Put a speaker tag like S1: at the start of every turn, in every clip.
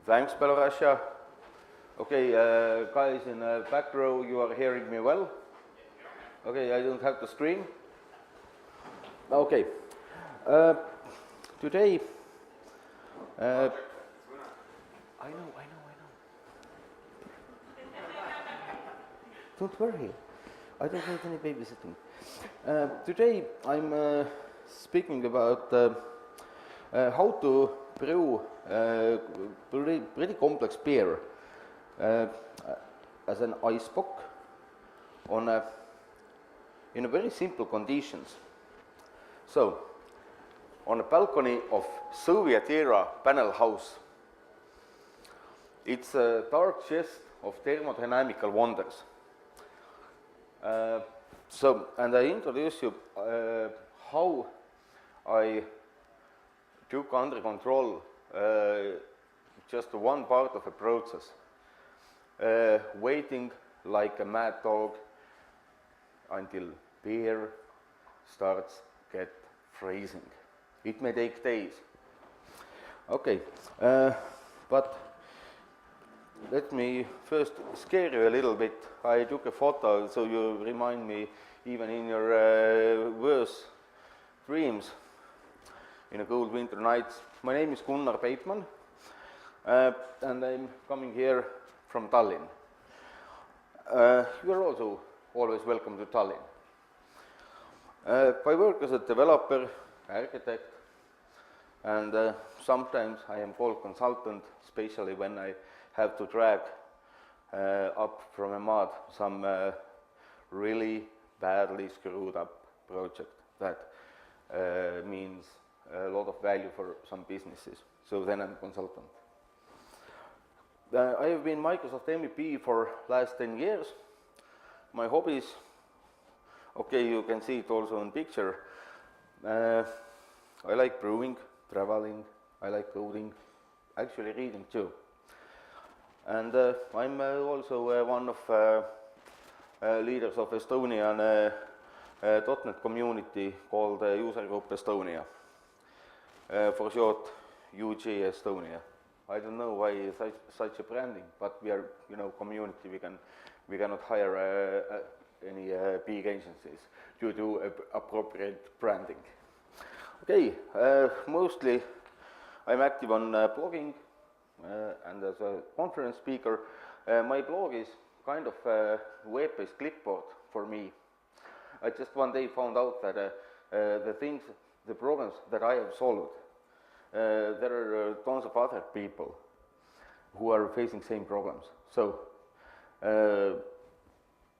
S1: Thanks, Belarusia. Okay, guys in the back row, you are hearing me well? Okay, I don't have the screen. Okay. Today, I know. Don't worry, I don't need any babysitting. Today I'm speaking about how to brew pretty complex beer as an Eisbock in a very simple conditions. So, on a balcony of Soviet-era panel house, it's a dark chest of thermodynamical wonders. And I introduce you how I took under control just one part of a process, waiting like a mad dog until beer starts get freezing. It may take days. Okay, but let me first scare you a little bit. I took a photo so you remind me even in your worst dreams in a cold winter night. My name is Gunnar Peipman and I'm coming here from Tallinn. You are also always welcome to Tallinn. I work as a developer, architect, and sometimes I am called consultant, especially when I have to drag up from a mud some really badly screwed up project that means a lot of value for some businesses. So then I'm a consultant. I have been Microsoft MVP for last 10 years. My hobbies, okay, you can see it also in picture. I like brewing, traveling, I like coding, actually reading too. And I'm also one of leaders of Estonian .NET community called User Group Estonia, for short UG Estonia. I don't know why such a branding, but we are, community. We cannot hire any big agencies due to appropriate branding. Okay, mostly I'm active on blogging and as a conference speaker. My blog is kind of a web-based clipboard for me. I just one day found out that the problems that I have solved, there are tons of other people who are facing same problems. So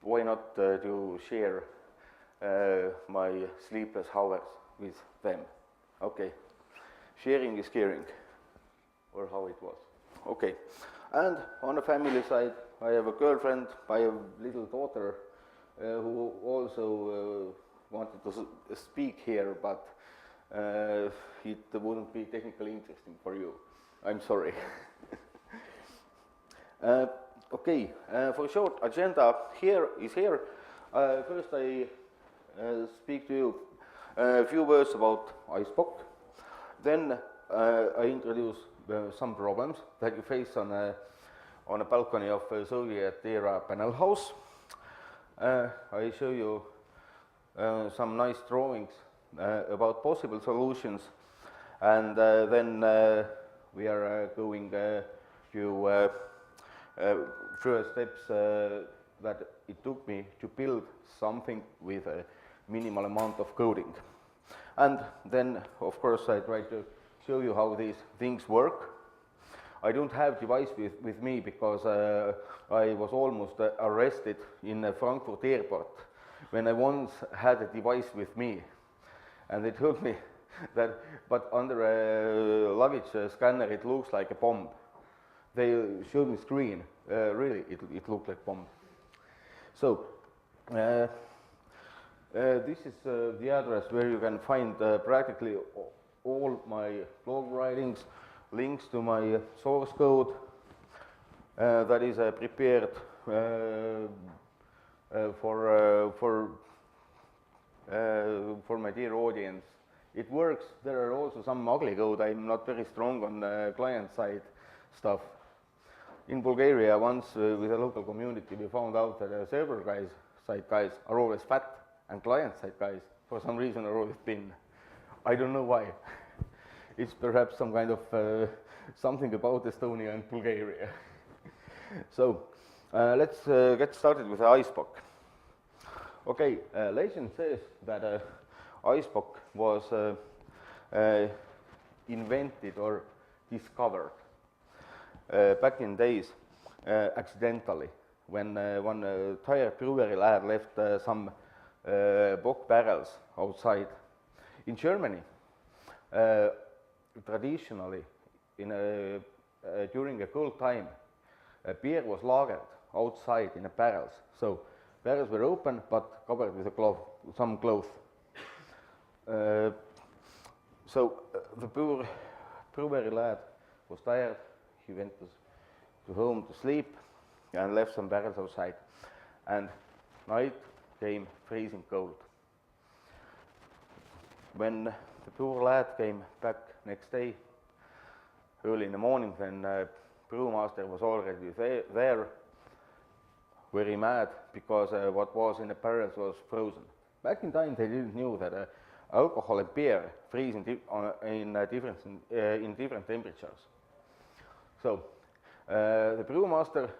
S1: why not to share my sleepless hours with them? Okay, sharing is caring, or how it was. Okay, and on the family side, I have a girlfriend, I have a little daughter who also wanted to speak here, but it wouldn't be technically interesting for you. I'm sorry. Okay, for short agenda is here. First I speak to you a few words about Eisbock. Then I introduce some problems that you face on a balcony of a Soviet-era panel house. I show you some nice drawings about possible solutions, and then we are going to first steps that it took me to build something with a minimal amount of coding. And then, of course, I try to show you how these things work. I don't have device with me because I was almost arrested in Frankfurt airport when I once had a device with me, and they told me that, but under a luggage scanner it looks like a bomb. They showed me screen, really it looked like bomb. So this is the address where you can find practically all my blog writings, links to my source code that is prepared for my dear audience. It works. There are also some ugly code. I'm not very strong on the client side stuff, In Bulgaria, once with a local community, we found out that server side guys are always fat and client side guys, for some reason, are always thin. I don't know why. It's perhaps some kind of something about Estonia and Bulgaria. So let's get started with Eisbock. Okay, legend says that Eisbock was invented or discovered back in days accidentally when one tired brewery lad left some bock barrels outside. In Germany, traditionally, during a cold time, beer was lagered outside in barrels. So barrels were open but covered with some cloth. So the brewery lad was tired. He went to home to sleep and left some barrels outside. And night came freezing cold. When the poor lad came back next day, early in the morning, then brewmaster was already there, very mad because what was in the barrels was frozen. Back in time, they didn't know that alcohol and beer freeze in different temperatures. So the brewmaster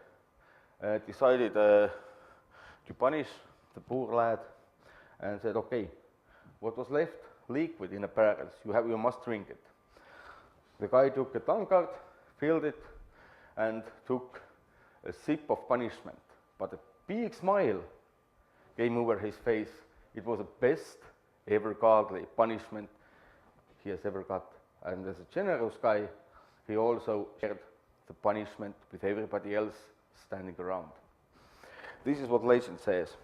S1: decided to punish the poor lad and said, okay, what was left liquid in the barrels, you must drink it. The guy took a tankard, filled it, and took a sip of punishment. But a big smile came over his face. It was the best ever godly punishment he has ever got. And as a generous guy, he also shared the punishment with everybody else standing around. This is what legend says.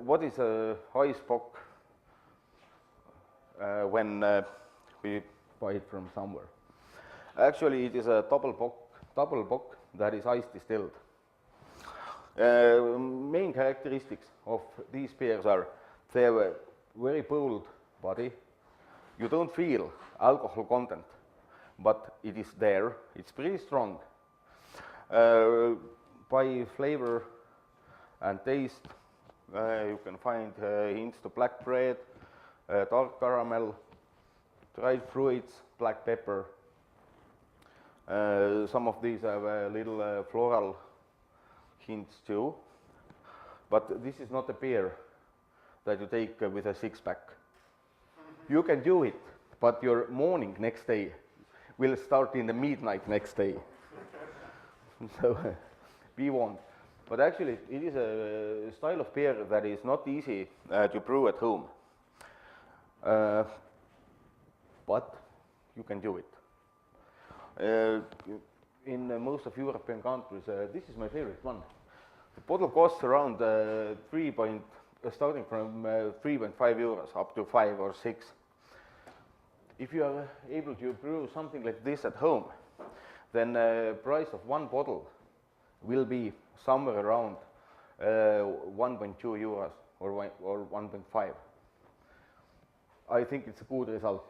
S1: What is a Eisbock when we buy it from somewhere? Actually, it is a double bock that is ice distilled. Main characteristics of these beers are they have a very bold body. You don't feel alcohol content, but it is there. It's pretty strong. By flavor and taste, you can find hints to black bread, dark caramel, dried fruits, black pepper. Some of these have little floral hints too. But this is not a beer that you take with a six-pack. You can do it, but your morning next day will start in the midnight next day. So be warned. But actually, it is a style of beer that is not easy to brew at home. But you can do it. In most of European countries, this is my favorite one. The bottle costs around starting from 3.5 euros up to 5 or 6. If you are able to brew something like this at home, then the price of one bottle will be somewhere around 1.2 euros or 1.5. I think it's a good result.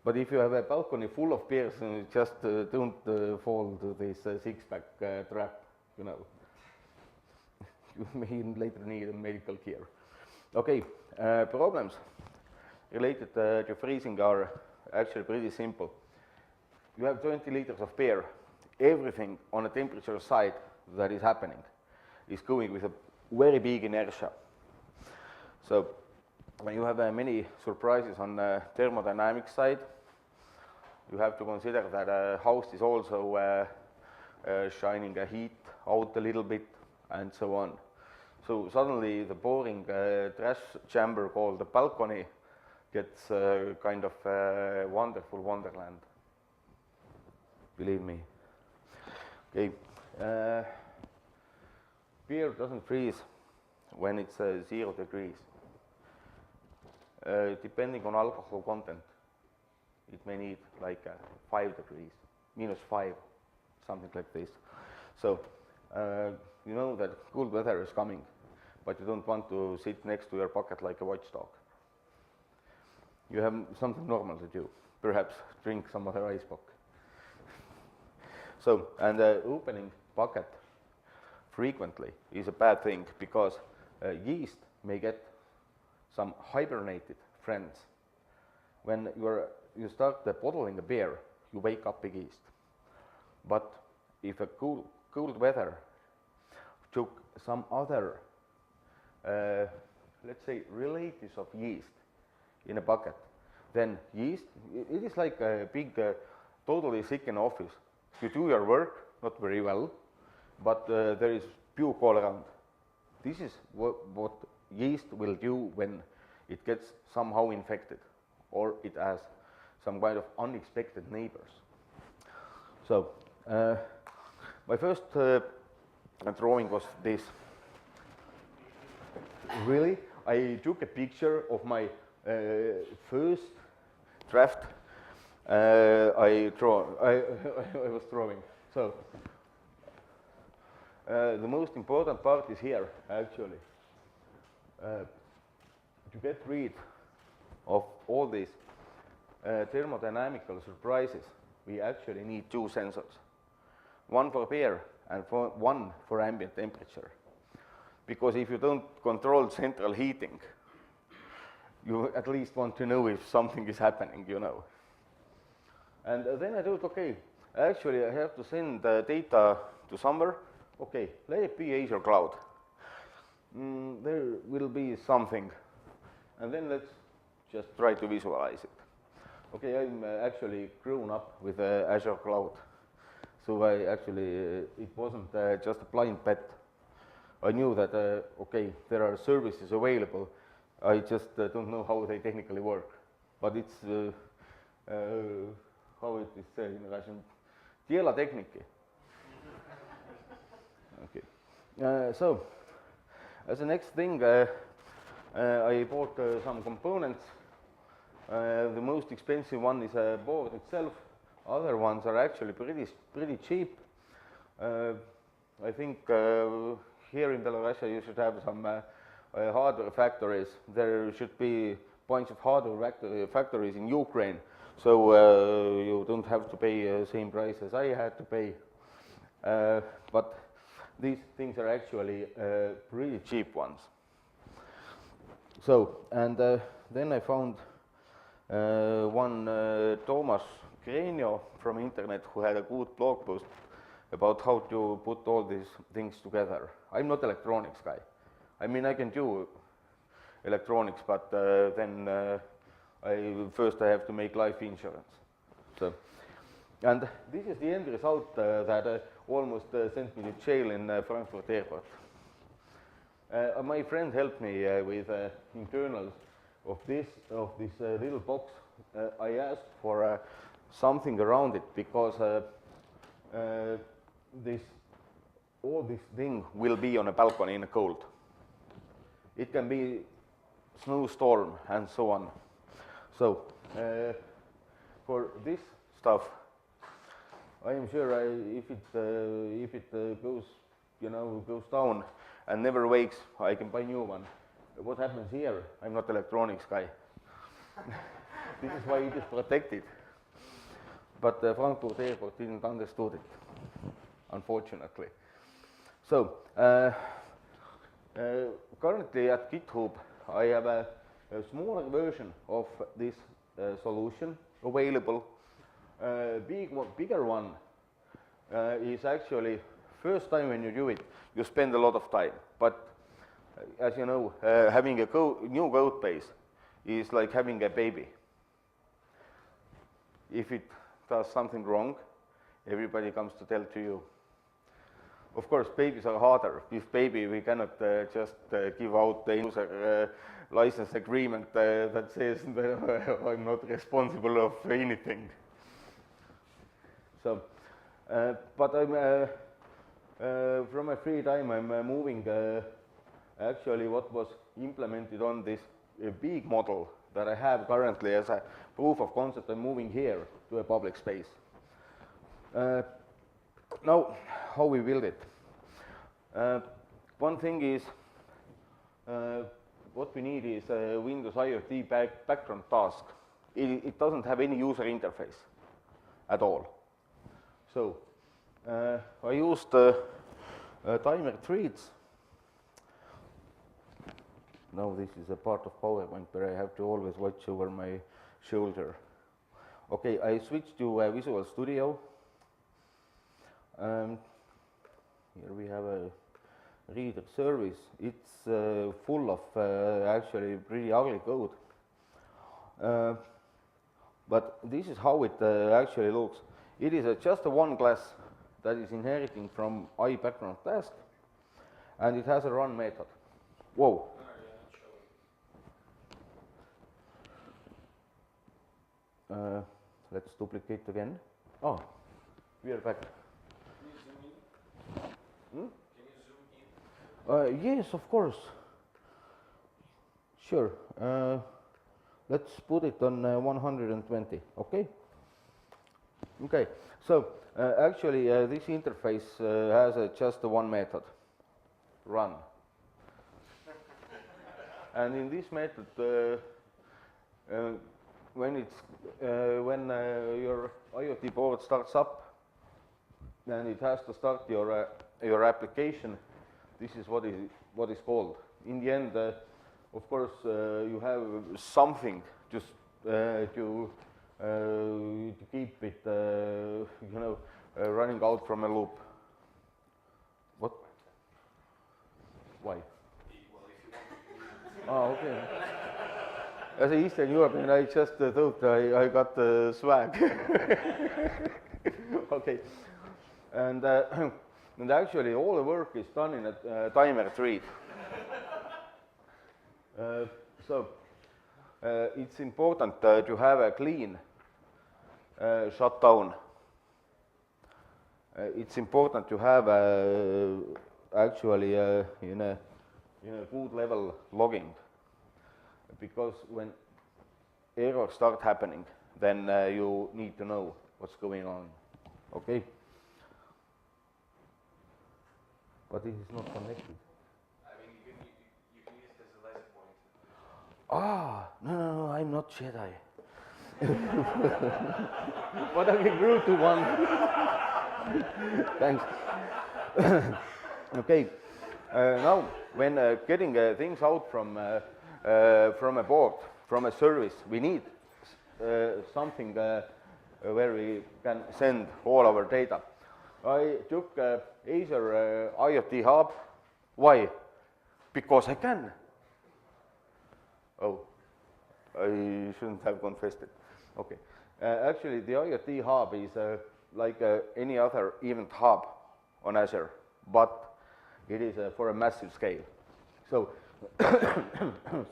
S1: But if you have a balcony full of beers, just don't fall to this six-pack trap, you know. You may later need a medical care. Okay, problems related to freezing are actually pretty simple. You have 20 liters of beer. Everything on the temperature side that is happening is going with a very big inertia. So when you have many surprises on the thermodynamic side, you have to consider that a house is also shining a heat out a little bit and so on. So suddenly the boring trash chamber called the balcony gets kind of a wonderful wonderland. Believe me. Okay. Beer doesn't freeze when it's 0 degrees. Depending on alcohol content, it may need like 5 degrees, -5, something like this. So you know that cold weather is coming, but you don't want to sit next to your bucket like a watchdog. You have something normal to do. perhaps drink some other Eisbock. So, and opening bucket frequently is a bad thing because yeast may get some hibernated friends. When you start bottling a beer, you wake up big yeast. But if a cold weather took some other, let's say, relatives of yeast in a bucket, then yeast, it is like a big, totally sick in office. You do your work, not very well, but there is puke all around. This is what yeast will do when it gets somehow infected or it has some kind of unexpected neighbors. So my first drawing was this. Really, I took a picture of my first draft I was drawing. So the most important part is here, actually. To get rid of all these thermodynamical surprises, we actually need two sensors. One for beer and one for ambient temperature. Because if you don't control central heating, you at least want to know if something is happening, you know. And then I thought, okay, actually I have to send the data to somewhere. Okay, let it be Azure Cloud. There will be something. And then let's just try to visualize it. Okay, I'm actually grown up with Azure Cloud. So I actually, it wasn't just a blind bet. I knew that, okay, there are services available. I just don't know how they technically work. But it's, how it is said in Russian, Dela techniki. Okay. So, as the next thing, I bought some components. The most expensive one is a board itself. Other ones are actually pretty cheap. I think here in Belarus you should have some hardware factories. There should be a bunch of hardware factories in Ukraine, so you don't have to pay the same price as I had to pay. But these things are actually pretty cheap ones. So, and then I found one Thomas Kane from internet who had a good blog post about how to put all these things together. I'm not electronics guy. I mean, I can do electronics, but then first I have to make life insurance. So, and this is the end result that almost sent me to jail in Frankfurt airport. My friend helped me with internals of this little box. I asked for something around it because all this thing will be on a balcony in the cold. It can be snowstorm and so on. So for this stuff, I am sure if it goes, you know, goes down and never wakes, I can buy a new one. What happens here? I'm not electronics guy. This is why it is protected. But Frankfurt Airport didn't understand it, unfortunately. So currently at GitHub, I have a smaller version of this solution available. Bigger one is actually first time when you do it, you spend a lot of time. But as you know, having a new code base is like having a baby. If it does something wrong, everybody comes to tell to you. Of course, babies are harder. With baby, we cannot just give out the user license agreement that says that I'm not responsible of anything. So, but I'm from my free time, I'm moving actually what was implemented on this big model that I have currently as a proof of concept. I'm moving here to a public space. Now, how we build it. One thing is, what we need is a Windows IoT background task it doesn't have any user interface at all. So I used timer threads. Now this is a part of PowerPoint where I have to always watch over my shoulder. Okay, I switched to Visual Studio. Here we have a reader service. It's full of actually pretty ugly code. But this is how it actually looks. It is just a one class that is inheriting from iBackground task, and it has a run method. Whoa. Let's duplicate again. Oh, we are back.
S2: Can you zoom in? Hmm? Can you zoom in?
S1: Yes, of course. Sure. Let's put it on 120, okay? Okay, so actually this interface has just one method, run. And in this method, when your IoT board starts up, then it has to start your application. This is what is called. In the end, of course, you have something just to keep it, running out from a loop. What? Why? Oh, okay. As an Eastern European, I just thought I got the swag. Okay, and actually all the work is done in a timer thread. So it's important to have a clean shutdown. It's important to have actually in a good level logging, because when errors start happening, then you need to know what's going on. Okay. But this is not connected.
S2: You can use this as a laser point.
S1: Ah, no, I'm not Jedi. But I grew to one. Thanks. Okay. Now, when getting things out from a board, from a service, we need something where we can send all our data. I took Azure IoT Hub. Why? Because I can. Oh, I shouldn't have confessed it. Okay. Actually, the IoT Hub is like any other event hub on Azure, but it is for a massive scale. So, I'm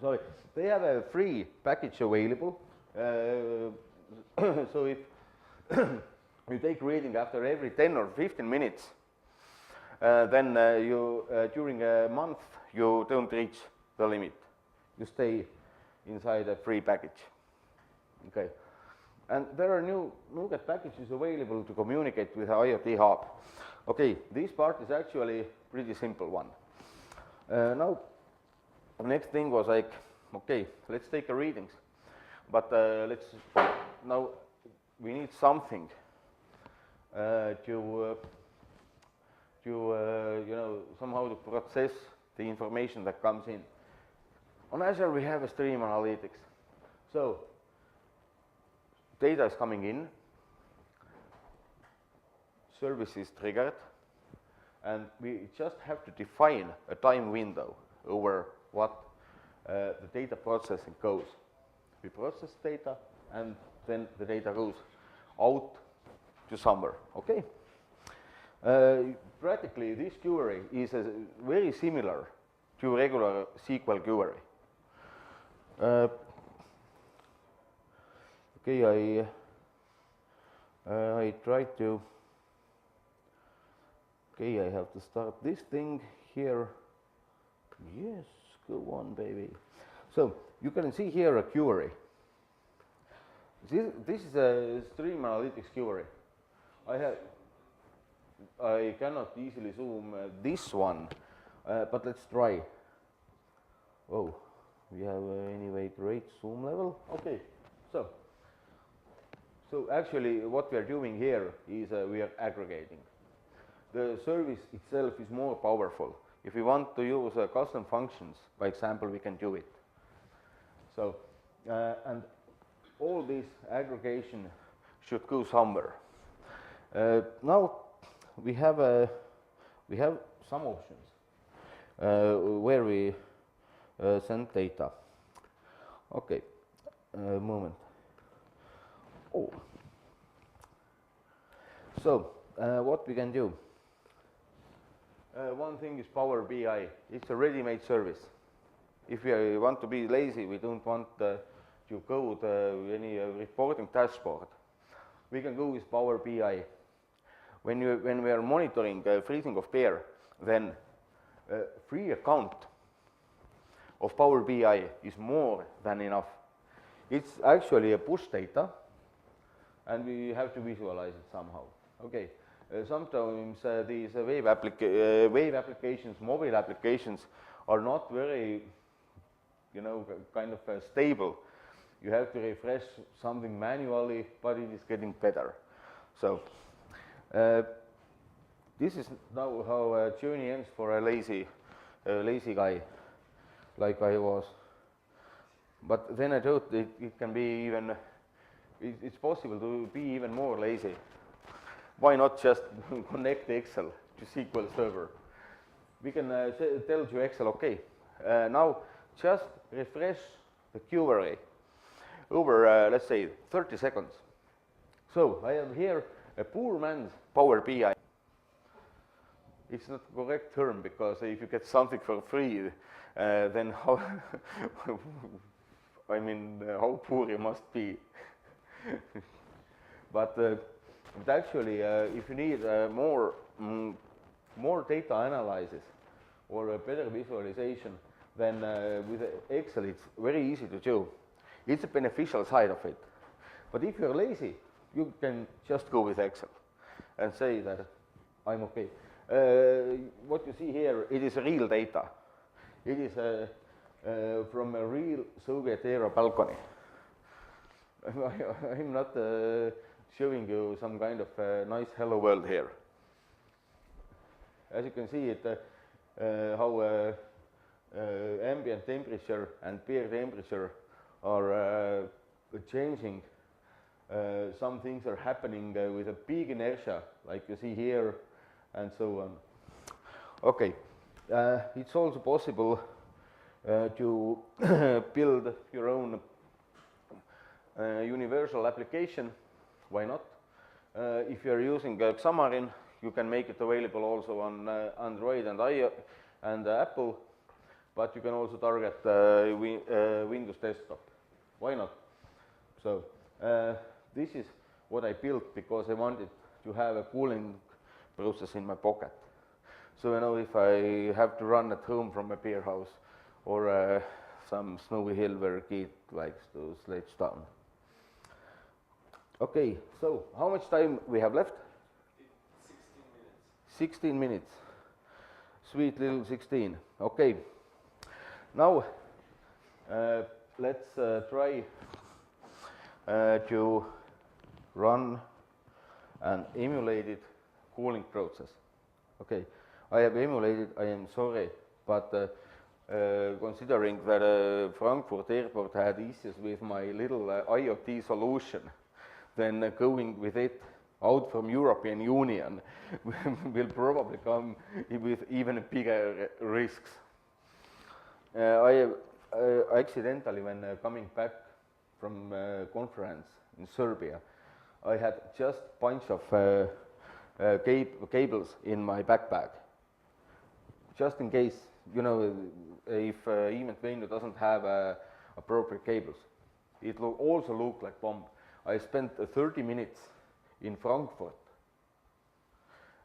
S1: sorry. They have a free package available. So if you take reading after every 10 or 15 minutes, then you during a month you don't reach the limit. You stay inside a free package. Okay, and there are new NuGet packages available to communicate with IoT Hub. Okay, this part is actually pretty simple one. Now, the next thing was like, okay, let's take the readings, but now we need something to somehow to process the information that comes in. On Azure we have a stream analytics. So data is coming in, service is triggered, and we just have to define a time window over what the data processing goes. We process data, and then the data goes out to somewhere. Okay. Practically, this query is very similar to regular SQL query. Okay, I tried to. Okay, I have to start this thing here. Yes, go on, baby. So you can see here a query. This is a stream analytics query. I cannot easily zoom this one, but let's try. Oh, we have anyway great zoom level. Okay, So actually what we are doing here is we are aggregating. The service itself is more powerful. If we want to use custom functions, by example, we can do it. So, and all this aggregation should go somewhere. Now we have some options where we send data. Okay, moment. Oh, so what we can do? One thing is PowerBI. It's a ready-made service. If we want to be lazy, we don't want to code any reporting dashboard, we can go with PowerBI. When we are monitoring freezing of beer, then free account of PowerBI is more than enough. It's actually a push data, and we have to visualize it somehow. Okay. Sometimes these web applications, mobile applications, are not very, kind of stable. You have to refresh something manually, but it is getting better. So this is now how a journey ends for a lazy guy, like I was. But then I thought it can be even. It's possible to be even more lazy. Why not just connect Excel to SQL Server? We can tell to Excel, okay, now just refresh the query over, let's say, 30 seconds. So I have here a poor man's Power BI. It's not the correct term, because if you get something for free, then how, how poor you must be. But actually, if you need more data analysis or a better visualization, then with Excel it's very easy to do. It's a beneficial side of it. But if you're lazy, you can just go with Excel and say that I'm okay. What you see here, it is real data. It is from a real Soviet era balcony. I'm not showing you some kind of nice hello world here. As you can see it, how ambient temperature and beer temperature are changing. Some things are happening with a big inertia, like you see here, and so on. Okay, it's also possible to build your own universal application. Why not? If you are using Xamarin, you can make it available also on Android and Apple, but you can also target Windows desktop. Why not? So this is what I built because I wanted to have a cooling process in my pocket. So if I have to run at home from a beer house or some snowy hill where Keith likes to sledge down. Okay, so how much time we have left? 16 minutes. 16 minutes. Sweet little 16. Okay. Now let's try to run an emulated cooling process. Okay, I have emulated, I am sorry, but considering that Frankfurt Airport had issues with my little IoT solution, then going with it out from European Union will probably come with even bigger risks. I accidentally, when coming back from a conference in Serbia, I had just a bunch of cables in my backpack, just in case, if event venue doesn't have appropriate cables. It also looked like bomb. I spent 30 minutes in Frankfurt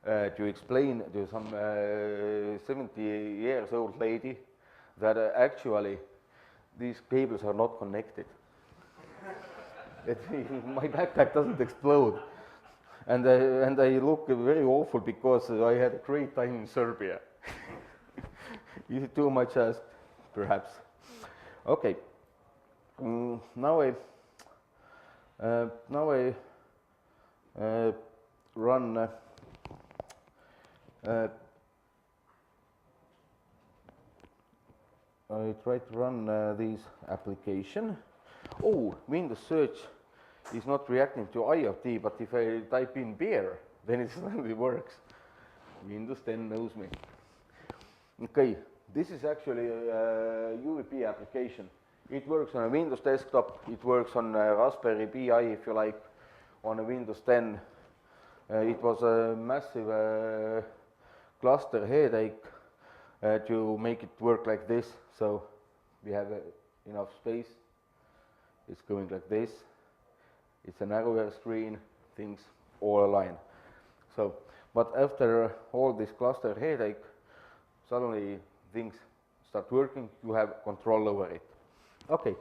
S1: to explain to some 70 years old lady that actually these cables are not connected. My backpack doesn't explode. And I look very awful because I had a great time in Serbia. Is it too much asked? Perhaps. Okay. Now Now I run I try to run this application. Oh, Windows search is not reacting to IoT, but if I type in beer, then it suddenly works. Windows 10 knows me. Okay, this is actually a UWP application. It works on a Windows desktop, it works on a Raspberry Pi if you like, on a Windows 10. It was a massive cluster headache to make it work like this. So we have enough space. It's going like this. It's a narrower screen, things all align. So, but after all this cluster headache, suddenly things start working, you have control over it. Okay,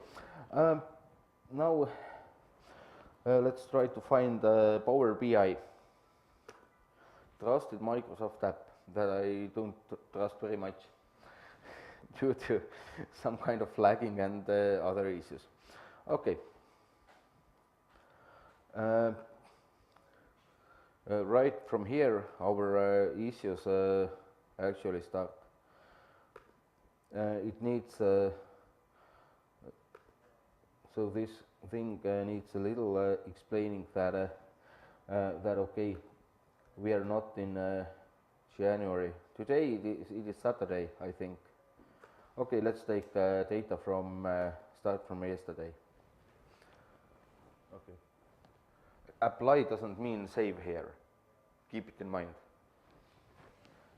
S1: now let's try to find PowerBI, trusted Microsoft app that I don't trust very much due to some kind of lagging and other issues. Okay. Right from here, our issues actually start. It needs, so this thing needs a little explaining that, okay, we are not in January. Today it is Saturday, I think. Okay, let's take data from, start from yesterday. Okay. Apply doesn't mean save here. Keep it in mind.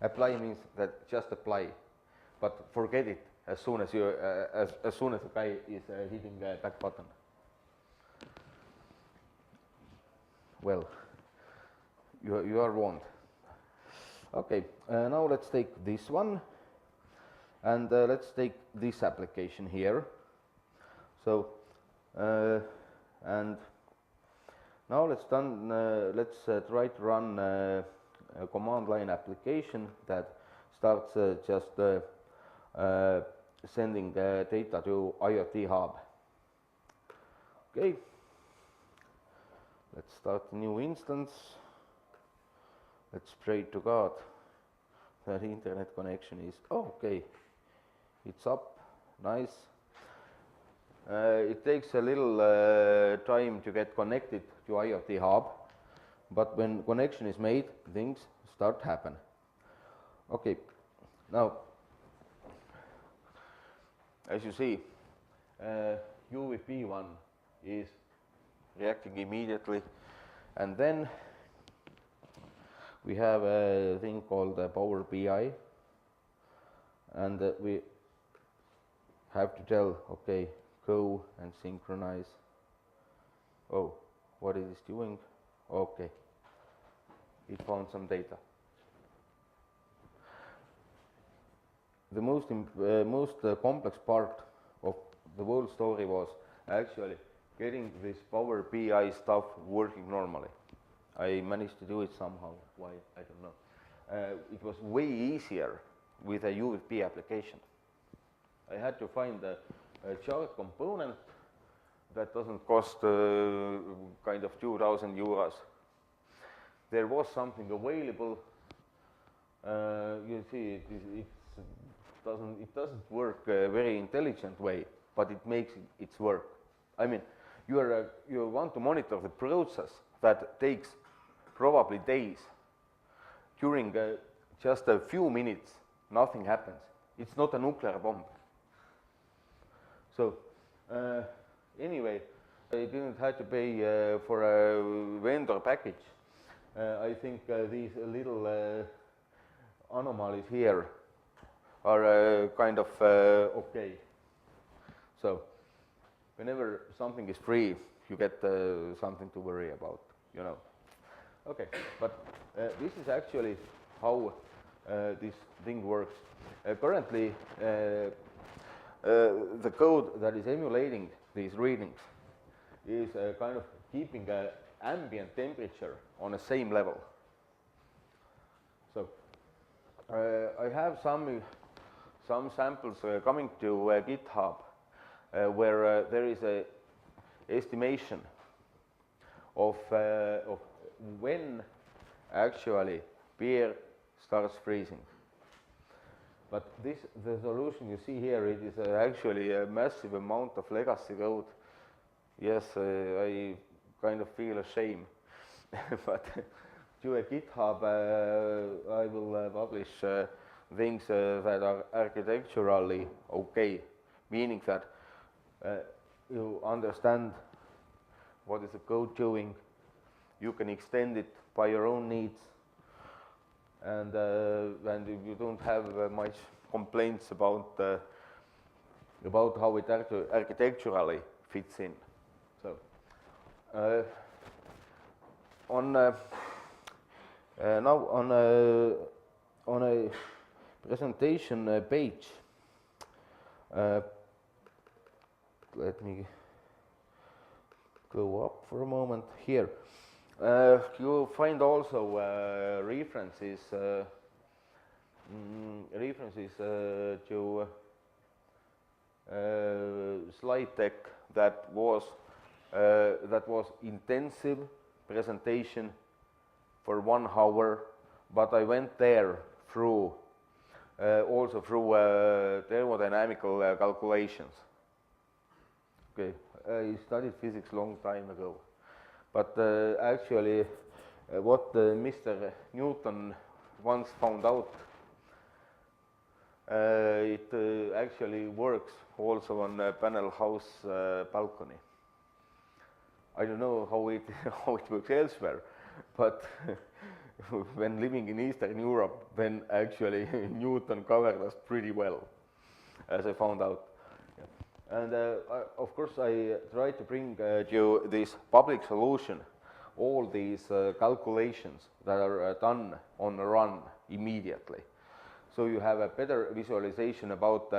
S1: Apply means that just apply, but forget it as soon as you as soon as the guy is hitting the back button. Well, you are warned. Okay, now let's take this one, and let's take this application here. So, and now let's try to run a command line application that starts just sending data to IoT Hub. Okay, let's start a new instance. Let's pray to God that the internet connection is okay. It's up, nice. It takes a little time to get connected to IoT Hub, but when connection is made, things start happen. Okay, now, as you see, UWP1 is reacting immediately, and then we have a thing called PowerBI, and we have to tell, okay, go and synchronize. Oh, what it is doing? Okay, it found some data. The most complex part of the whole story was actually getting this PowerBI stuff working normally. I managed to do it somehow. Why? I don't know. It was way easier with a UWP application. I had to find a chart component that doesn't cost kind of 2,000 euros. There was something available. You see, it doesn't work a very intelligent way, but it makes it work. I mean, you want to monitor the process that takes probably days. During just a few minutes, nothing happens. It's not a nuclear bomb. So anyway, I didn't have to pay for a vendor package. I think these little anomalies here are kind of okay. So whenever something is free, you get something to worry about, you know. Okay, but this is actually how this thing works. Currently, the code that is emulating these readings is kind of keeping an ambient temperature on the same level. So I have some samples coming to GitHub where there is a estimation of when actually beer starts freezing. But the solution you see here, it is actually a massive amount of legacy code. Yes, I kind of feel ashamed, but to a GitHub, I will publish things that are architecturally okay, meaning that you understand what is the code doing, you can extend it by your own needs, and you don't have much complaints about how it architecturally fits in. So now on a presentation page, let me go up for a moment here. You find also references to slide deck that was intensive presentation for 1 hour, but I went there through also through thermodynamical calculations. Okay, I studied physics long time ago, but actually what Mr. Newton once found out, it actually works also on a panel house balcony. I don't know how it works elsewhere, but when living in Eastern Europe, then actually Newton covered us pretty well, as I found out. And of course I try to bring you this public solution, all these calculations that are done on the run immediately. So you have a better visualization about,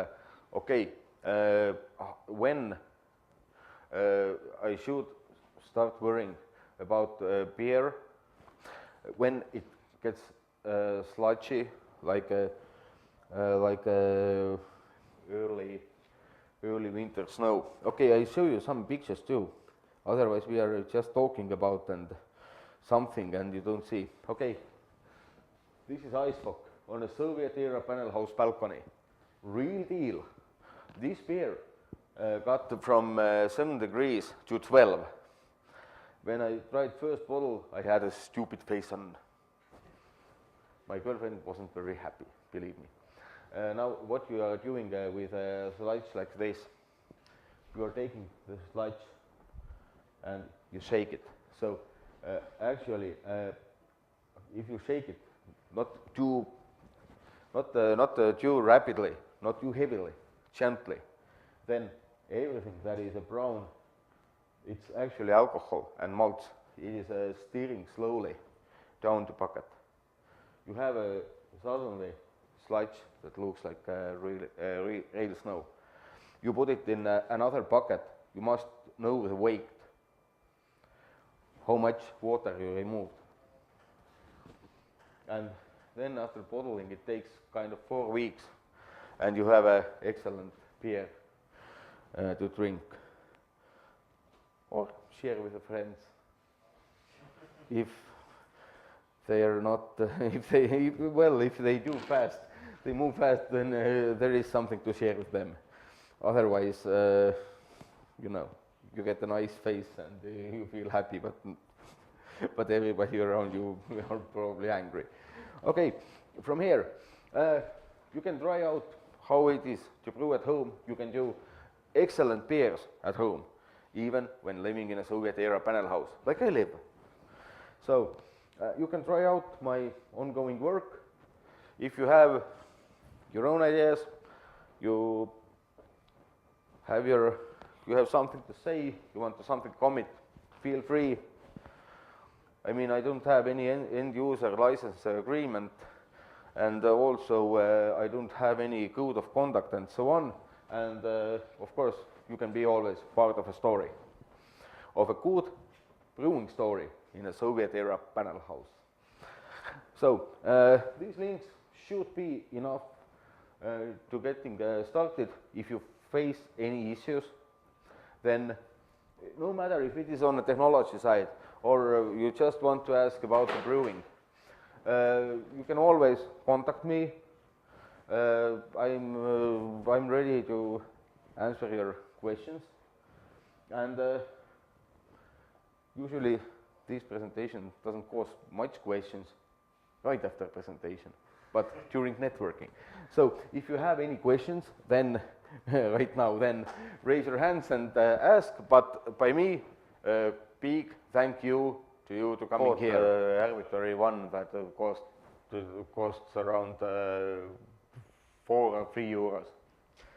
S1: okay, when I should start worrying about beer, when it gets sludgy, like early winter snow. Okay, I show you some pictures too. Otherwise, we are just talking about something and you don't see. Okay, this is Eisbock on a Soviet-era panel house balcony. Real deal. This beer got from 7 degrees to 12. When I tried first bottle, I had a stupid face on. My girlfriend wasn't very happy, believe me. Now, what you are doing with slides like this, you are taking the slides and you shake it. So actually, if you shake it, not too rapidly, not too heavily, gently, then everything that is brown, it's actually alcohol and malt. It is steering slowly down the bucket. You have suddenly sludge that looks like real snow. You put it in another bucket. You must know the weight, how much water you removed. And then after bottling, it takes kind of 4 weeks, and you have an excellent beer to drink or share with the friends. If they are not, if they do fast, they move fast, then there is something to share with them. Otherwise, you know, you get a nice face and you feel happy, but everybody around you are probably angry. Okay, from here, you can try out how it is to brew at home. You can do excellent beers at home, even when living in a Soviet-era panel house, like I live. So you can try out my ongoing work. If you have your own ideas, you have something to say, you want something to commit, feel free. I mean, I don't have any end user license agreement, and also I don't have any code of conduct and so on. And of course, you can be always part of a story, of a good brewing story in a Soviet-era panel house. So these links should be enough to getting started. If you face any issues, then no matter if it is on the technology side or you just want to ask about the brewing, you can always contact me. I'm ready to answer your questions, and usually this presentation doesn't cause much questions right after presentation, but during networking. So if you have any questions, then right now, then raise your hands and ask. But by me, big thank you to you to coming here. Arbitrary one that costs around 4 or 3 euros.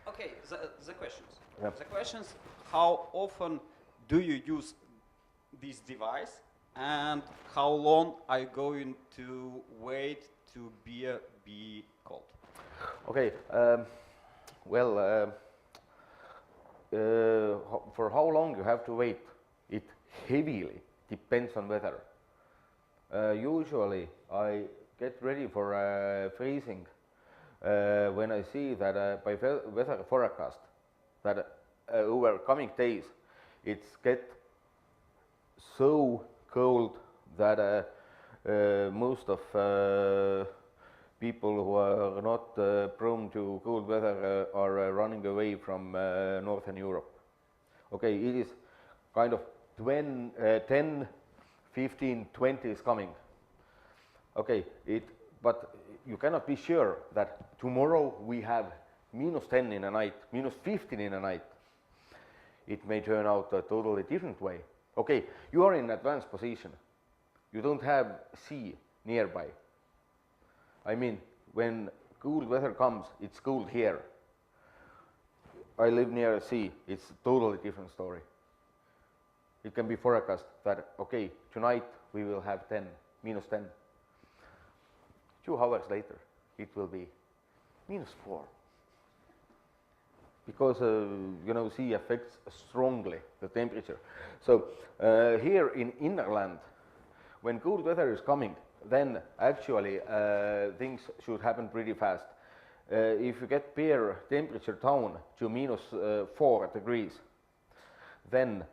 S3: Okay, the questions.
S1: Yep.
S3: The questions: how often do you use this device, and how long are you going to wait to beer be cold?
S1: Okay. For how long you have to wait, it heavily depends on weather. Usually I get ready for freezing when I see that by weather forecast that over coming days it's get so cold that most of people who are not prone to cold weather are running away from Northern Europe. Okay, it is kind of 10, 15, 20 is coming. Okay, but you cannot be sure that tomorrow we have -10 in a night, -15 in a night. It may turn out a totally different way. Okay, you are in advanced position. You don't have sea nearby. I mean, when cool weather comes, it's cold here. I live near a sea, it's a totally different story. It can be forecast that, okay, tonight we will have -10. 2 hours later, it will be -4. Because, sea affects strongly the temperature. So here in innerland, when cold weather is coming, then actually things should happen pretty fast. If you get beer temperature down to -4 degrees, then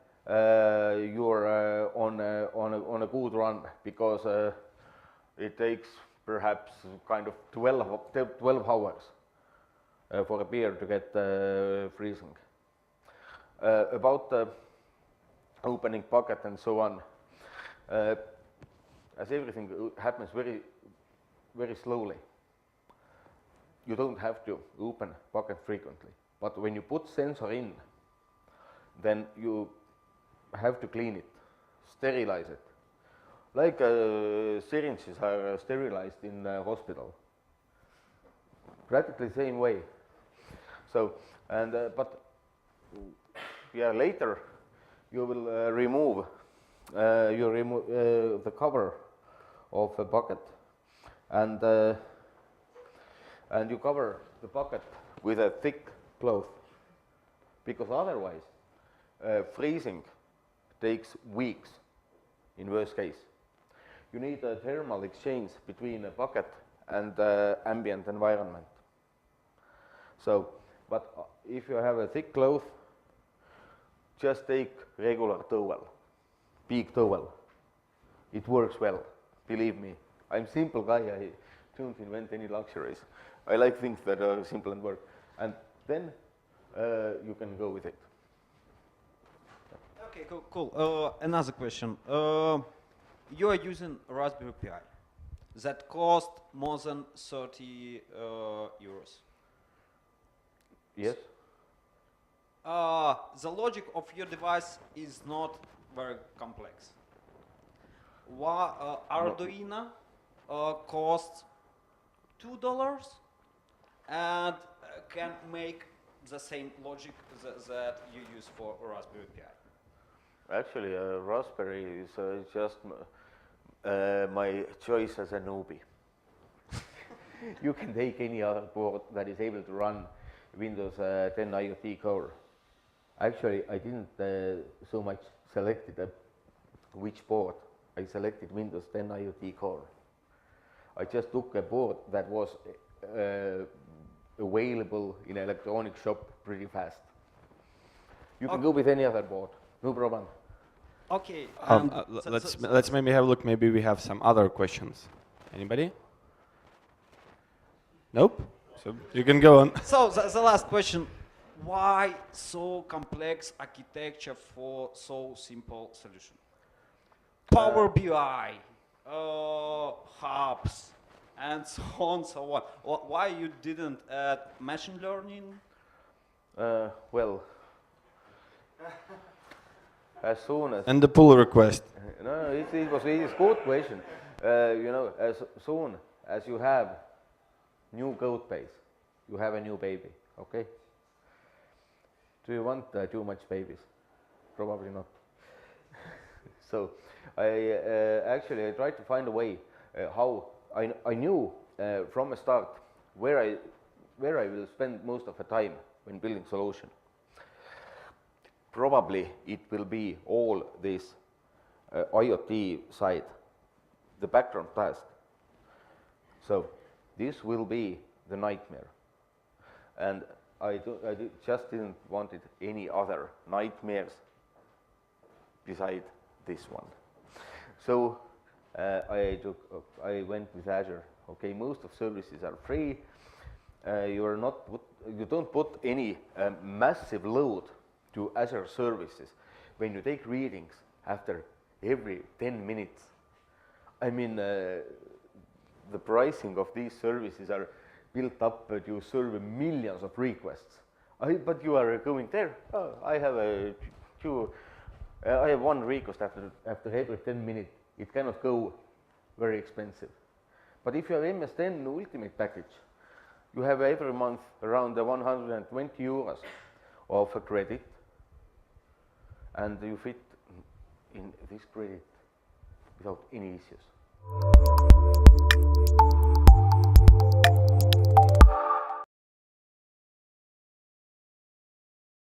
S1: you're on a good run, because it takes perhaps kind of 12 hours for a beer to get freezing. About opening bucket and so on, as everything happens very, very slowly, you don't have to open bucket frequently. But when you put sensor in, then you have to clean it, sterilize it. Like syringes are sterilized in hospital. Practically same way. So, but yeah, later you will remove the cover of a bucket, and you cover the bucket with a thick cloth, because otherwise freezing takes weeks in worst case. You need a thermal exchange between a bucket and the ambient environment. So, but if you have a thick cloth, just take regular towel, big towel. It works well, believe me. I'm simple guy, I don't invent any luxuries. I like things that are simple and work. And then you can go with it.
S3: Okay, cool. Another question. You are using Raspberry Pi that cost more than 30 euros.
S1: Yes.
S3: The logic of your device is not very complex. Arduino costs $2 and can make the same logic that you use for Raspberry Pi.
S1: Actually, Raspberry is just my choice as a newbie. You can take any other board that is able to run Windows 10 IoT Core. Actually, I didn't so much selected which board. I selected Windows 10 IoT Core. I just took a board that was available in an electronic shop pretty fast. You can go with any other board, no problem.
S3: Okay.
S4: Let's maybe have a look. Maybe we have some other questions. Anybody? Nope. So you can go on.
S3: So the last question: why so complex architecture for so simple solution? Power BI, hubs, and so on, so on. Why you didn't add machine learning?
S1: Well, as soon as
S4: And the pull request.
S1: no, it was a good question. You know, as soon as you have new code base, you have a new baby. Okay. Do you want too much babies? Probably not. So I tried to find a way how I knew from the start where I will spend most of the time when building solution. Probably it will be all this IoT side, the background task. So this will be the nightmare, and I just didn't want it any other nightmares beside this one. So I went with Azure. Okay, most of services are free. You don't put any massive load to Azure services when you take readings after every 10 minutes. I mean, the pricing of these services are built up that you serve millions of requests. But you are going there. Oh, I have one request after every 10 minutes. It cannot go very expensive. But if you have MS10 Ultimate package, you have every month around the 120 euros of a credit, and you fit in this credit without any issues.